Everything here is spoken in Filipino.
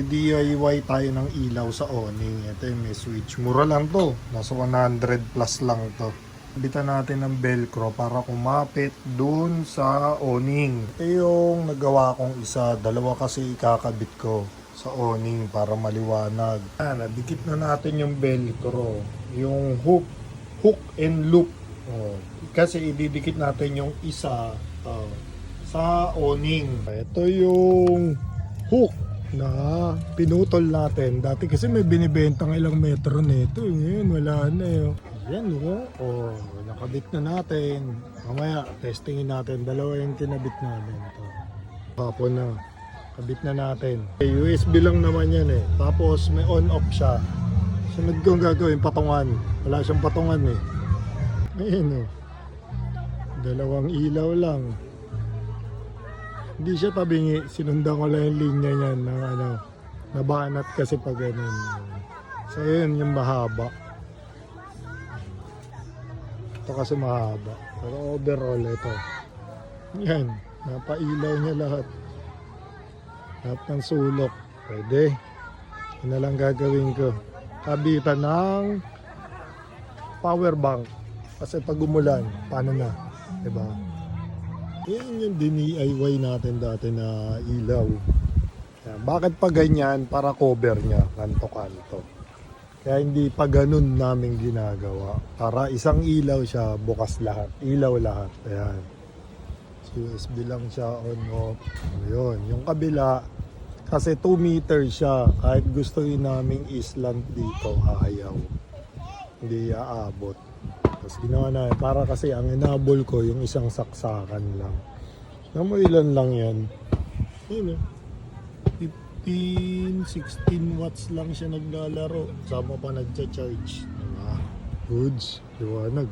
DIY tayo ng ilaw sa awning. Ito yung may switch. Mura lang to. Nasa 100 plus lang to. Bitan natin ng velcro para kumapit dun sa awning. Ito yung nagawa kong isa. Dalawa kasi ikakabit ko sa awning para maliwanag. Nadikit na natin yung velcro. Yung hook and loop. Kasi ididikit natin yung isa sa awning. Ito yung hook na pinutol natin. Dati kasi may binibentang ilang metro nito. Ngayon wala na eh. Yan nakabit na natin. Mamaya testingin natin. Dalawa yung kinabit namin. Hapon na. Kabit na natin. USB lang naman yan eh. Tapos may on-off siya. Sunod kong gagawin patungan. Wala siyang patungan eh. Ayun dalawang ilaw lang. Hindi siya tabingi, sinundan ko lang yung linya niyan ng nabanat kasi pag ganun. So yun yung mahaba. Ito kasi mahaba. Pero overall ito. Yan, napailaw niya lahat. Lahat ng sulok. Pwede. Yun na lang gagawin ko. Kabitan ng power bank. Kasi pag umulan, paano na? Diba? Yan yung DIY natin dati na ilaw. Bakit pa ganyan? Para cover niya, kanto-kanto. Kaya hindi pa ganun namin ginagawa. Para isang ilaw siya, bukas lahat. Ilaw lahat. Ayan. USB lang siya on-off. Ayun. Yung kabila, kasi 2 meters siya. Kahit gusto namin islant dito, ayaw. Hindi aabot. Tapos ginawa na, para kasi ang inabol ko yung isang saksakan lang. Naman ilan lang yan. Yun 15, 16 watts lang siya naglalaro. Sama pa nagcha-charge. Diba? Goods. Liwanag.